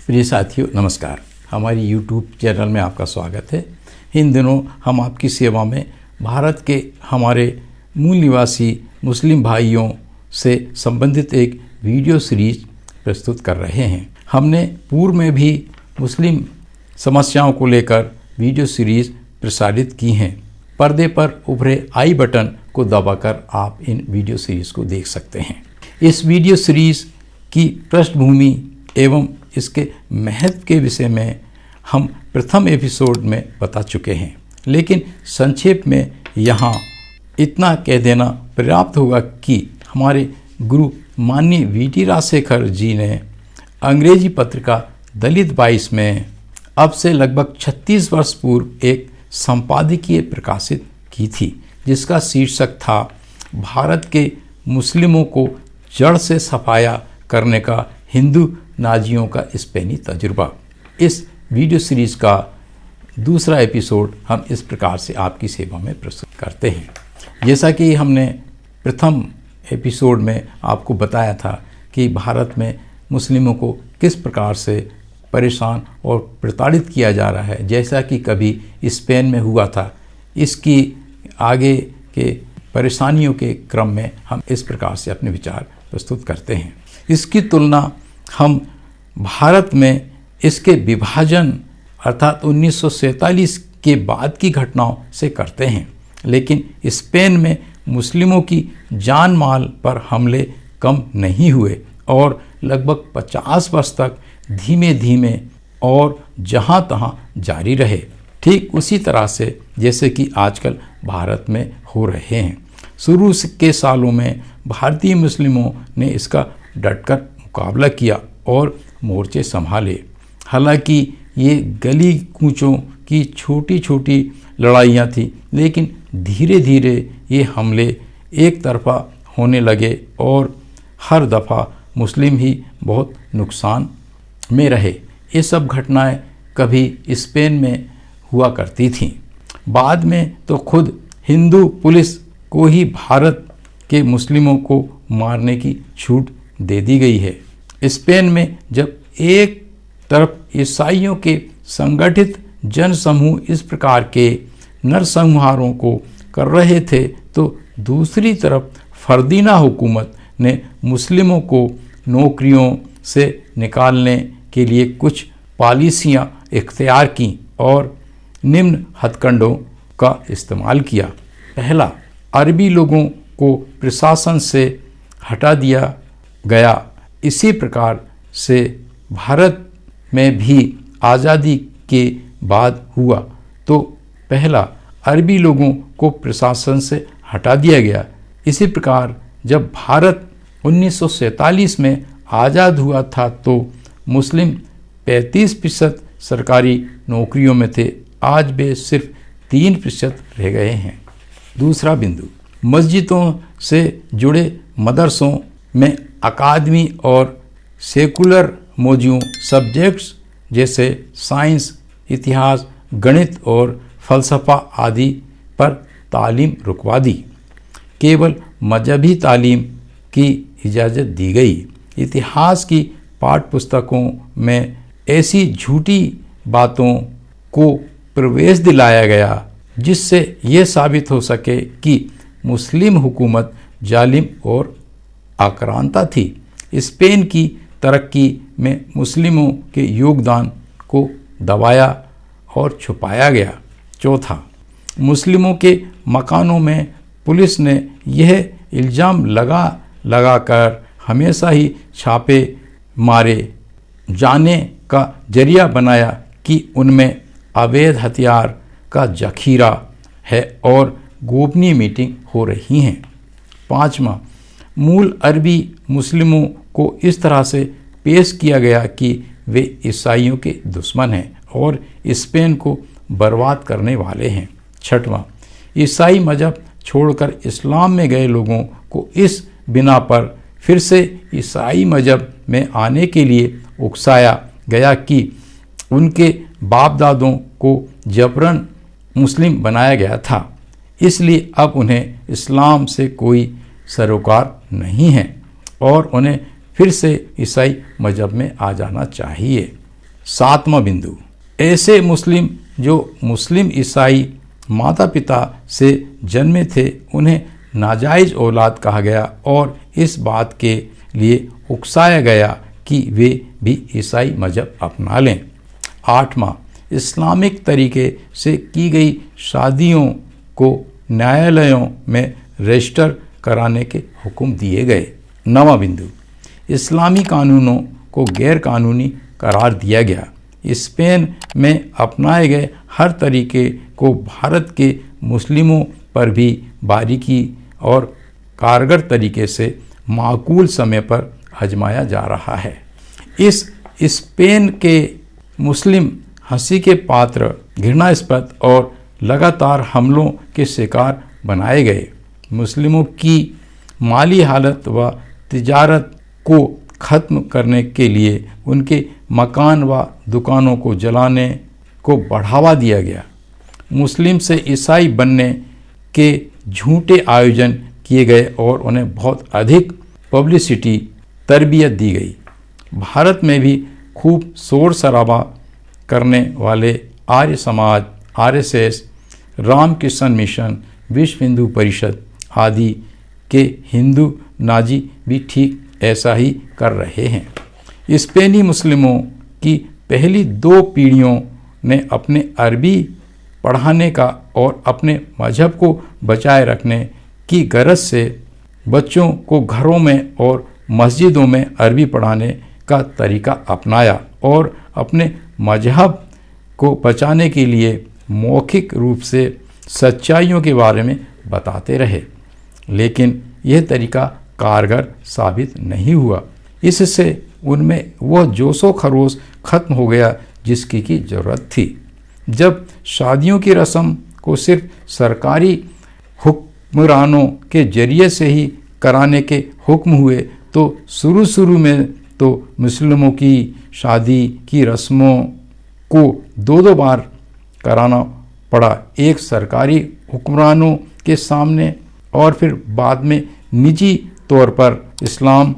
प्रिय साथियों नमस्कार। हमारी YouTube चैनल में आपका स्वागत है। इन दिनों हम आपकी सेवा में भारत के हमारे मूल निवासी मुस्लिम भाइयों से संबंधित एक वीडियो सीरीज प्रस्तुत कर रहे हैं। हमने पूर्व में भी मुस्लिम समस्याओं को लेकर वीडियो सीरीज प्रसारित की हैं। पर्दे पर उभरे आई बटन को दबाकर आप इन वीडियो सीरीज को देख सकते हैं। इस वीडियो सीरीज की पृष्ठभूमि एवं इसके महत्व के विषय में हम प्रथम एपिसोड में बता चुके हैं, लेकिन संक्षेप में यहाँ इतना कह देना पर्याप्त होगा कि हमारे गुरु माननीय वी.टी. राजशेखर जी ने अंग्रेजी पत्रिका दलित 22 में अब से लगभग 36 वर्ष पूर्व एक संपादकीय प्रकाशित की थी, जिसका शीर्षक था भारत के मुस्लिमों को जड़ से सफाया करने का हिंदू नाजियों का स्पेनी तजुर्बा। इस वीडियो सीरीज का दूसरा एपिसोड हम इस प्रकार से आपकी सेवा में प्रस्तुत करते हैं। जैसा कि हमने प्रथम एपिसोड में आपको बताया था कि भारत में मुस्लिमों को किस प्रकार से परेशान और प्रताड़ित किया जा रहा है, जैसा कि कभी स्पेन में हुआ था। इसकी आगे के परेशानियों के क्रम में हम इस प्रकार से अपने विचार प्रस्तुत करते हैं। इसकी तुलना हम भारत में इसके विभाजन अर्थात 1947 के बाद की घटनाओं से करते हैं, लेकिन स्पेन में मुस्लिमों की जान माल पर हमले कम नहीं हुए और लगभग 50 वर्ष तक धीमे धीमे और जहां तहां जारी रहे, ठीक उसी तरह से जैसे कि आजकल भारत में हो रहे हैं। शुरू के सालों में भारतीय मुस्लिमों ने इसका डटकर मुकाबला किया और मोर्चे संभाले। हालांकि ये गली कूचों की छोटी छोटी लड़ाइयाँ थीं, लेकिन धीरे धीरे ये हमले एक तरफा होने लगे और हर दफ़ा मुस्लिम ही बहुत नुकसान में रहे। ये सब घटनाएं कभी स्पेन में हुआ करती थीं। बाद में तो खुद हिंदू पुलिस को ही भारत के मुस्लिमों को मारने की छूट दे दी गई है। स्पेन में जब एक तरफ ईसाइयों के संगठित जनसमूह इस प्रकार के नरसंहारों को कर रहे थे, तो दूसरी तरफ फर्दीना हुकूमत ने मुस्लिमों को नौकरियों से निकालने के लिए कुछ पॉलिसियां इख्तियार की और निम्न हथकंडों का इस्तेमाल किया। पहला, अरबी लोगों को प्रशासन से हटा दिया गया। इसी प्रकार से भारत में भी आज़ादी के बाद हुआ तो पहला अरबी लोगों को प्रशासन से हटा दिया गया। इसी प्रकार जब भारत 1947 में आज़ाद हुआ था तो मुस्लिम 35% सरकारी नौकरियों में थे। आज वे सिर्फ 3% रह गए हैं। दूसरा बिंदु, मस्जिदों से जुड़े मदरसों में अकादमी और सेकुलर मौजूद सब्जेक्ट्स जैसे साइंस, इतिहास, गणित और फ़लसफ़ा आदि पर तालीम रुकवा दी। केवल मजहबी तालीम की इजाज़त दी गई। इतिहास की पाठ्यपुस्तकों में ऐसी झूठी बातों को प्रवेश दिलाया गया जिससे ये साबित हो सके कि मुस्लिम हुकूमत जालिम और आक्रांता थी। स्पेन की तरक्की में मुस्लिमों के योगदान को दबाया और छुपाया गया। चौथा, मुस्लिमों के मकानों में पुलिस ने यह इल्ज़ाम लगाकर हमेशा ही छापे मारे जाने का जरिया बनाया कि उनमें अवैध हथियार का जखीरा है और गोपनीय मीटिंग हो रही हैं। पाँचवा, मूल अरबी मुस्लिमों को इस तरह से पेश किया गया कि वे ईसाइयों के दुश्मन हैं और स्पेन को बर्बाद करने वाले हैं। छठवां, ईसाई मजहब छोड़कर इस्लाम में गए लोगों को इस बिना पर फिर से ईसाई मजहब में आने के लिए उकसाया गया कि उनके बाप दादों को जबरन मुस्लिम बनाया गया था, इसलिए अब उन्हें इस्लाम से कोई सरोकार नहीं है और उन्हें फिर से ईसाई मजहब में आ जाना चाहिए। सातवां बिंदु, ऐसे मुस्लिम जो मुस्लिम ईसाई माता पिता से जन्मे थे उन्हें नाजायज़ औलाद कहा गया और इस बात के लिए उकसाया गया कि वे भी ईसाई मजहब अपना लें। आठवां, इस्लामिक तरीके से की गई शादियों को न्यायालयों में रजिस्टर कराने के हुक्म दिए गए। नवां बिंदु, इस्लामी कानूनों को गैर कानूनी करार दिया गया। स्पेन में अपनाए गए हर तरीके को भारत के मुस्लिमों पर भी बारीकी और कारगर तरीके से माकूल समय पर आजमाया जा रहा है। इस स्पेन के मुस्लिम हंसी के पात्र, घृणास्पद और लगातार हमलों के शिकार बनाए गए। मुस्लिमों की माली हालत व तिजारत को ख़त्म करने के लिए उनके मकान व दुकानों को जलाने को बढ़ावा दिया गया। मुस्लिम से ईसाई बनने के झूठे आयोजन किए गए और उन्हें बहुत अधिक पब्लिसिटी तरबियत दी गई। भारत में भी खूब शोर शराबा करने वाले आर्य समाज, आरएसएस, रामकृष्ण मिशन, विश्व हिंदू परिषद आदि के हिंदू नाजी भी ठीक ऐसा ही कर रहे हैं। स्पेनी मुस्लिमों की पहली 2 पीढ़ियों ने अपने अरबी पढ़ाने का और अपने मजहब को बचाए रखने की गरज से बच्चों को घरों में और मस्जिदों में अरबी पढ़ाने का तरीका अपनाया और अपने मजहब को बचाने के लिए मौखिक रूप से सच्चाइयों के बारे में बताते रहे, लेकिन यह तरीका कारगर साबित नहीं हुआ। इससे उनमें वह जोशो खरोश खत्म हो गया जिसकी की ज़रूरत थी। जब शादियों की रस्म को सिर्फ सरकारी हुक्मरानों के जरिए से ही कराने के हुक्म हुए तो शुरू में तो मुस्लिमों की शादी की रस्मों को 2 बार कराना पड़ा, एक सरकारी हुक्मरानों के सामने और फिर बाद में निजी तौर पर इस्लाम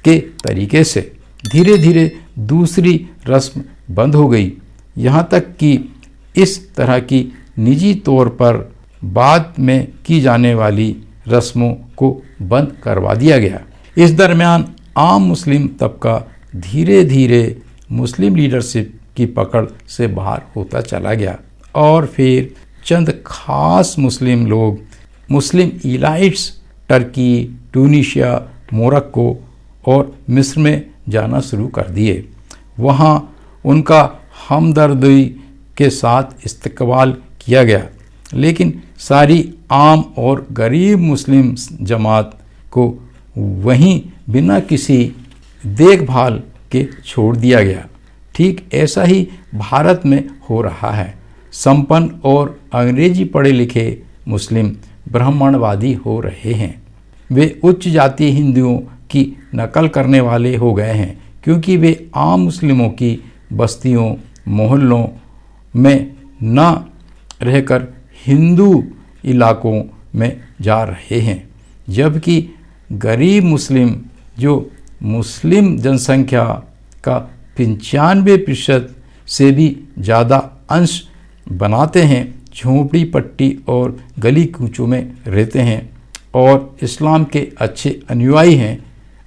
के तरीके से। धीरे धीरे दूसरी रस्म बंद हो गई, यहाँ तक कि इस तरह की निजी तौर पर बाद में की जाने वाली रस्मों को बंद करवा दिया गया। इस दरमियान आम मुस्लिम तबका धीरे धीरे मुस्लिम लीडरशिप की पकड़ से बाहर होता चला गया और फिर चंद खास मुस्लिम लोग, मुस्लिम इलाइट्स, टर्की, ट्यूनीशिया, मोरक्को और मिस्र में जाना शुरू कर दिए। वहाँ उनका हमदर्दी के साथ इस्तकबाल किया गया, लेकिन सारी आम और गरीब मुस्लिम जमात को वहीं बिना किसी देखभाल के छोड़ दिया गया। ठीक ऐसा ही भारत में हो रहा है। संपन्न और अंग्रेजी पढ़े लिखे मुस्लिम ब्राह्मणवादी हो रहे हैं। वे उच्च जातीय हिंदुओं की नकल करने वाले हो गए हैं, क्योंकि वे आम मुस्लिमों की बस्तियों, मोहल्लों में न रहकर हिंदू इलाकों में जा रहे हैं, जबकि गरीब मुस्लिम जो मुस्लिम जनसंख्या का 95% से भी ज़्यादा अंश बनाते हैं, झोंपड़ी पट्टी और गली कूचों में रहते हैं और इस्लाम के अच्छे अनुयायी हैं,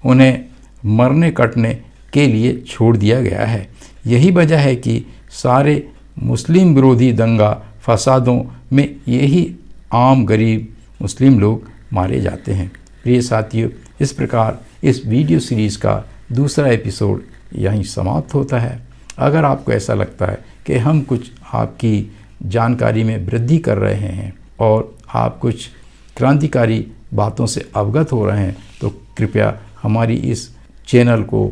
उन्हें मरने कटने के लिए छोड़ दिया गया है। यही वजह है कि सारे मुस्लिम विरोधी दंगा फसादों में यही आम गरीब मुस्लिम लोग मारे जाते हैं। प्रिय साथियों, इस प्रकार इस वीडियो सीरीज़ का दूसरा एपिसोड यहीं समाप्त होता है। अगर आपको ऐसा लगता है कि हम कुछ आपकी जानकारी में वृद्धि कर रहे हैं और आप कुछ क्रांतिकारी बातों से अवगत हो रहे हैं, तो कृपया हमारी इस चैनल को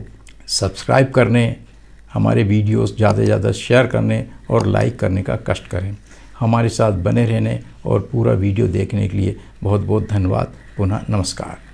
सब्सक्राइब करने, हमारे वीडियोस ज़्यादा से ज़्यादा शेयर करने और लाइक करने का कष्ट करें। हमारे साथ बने रहने और पूरा वीडियो देखने के लिए बहुत बहुत धन्यवाद। पुनः नमस्कार।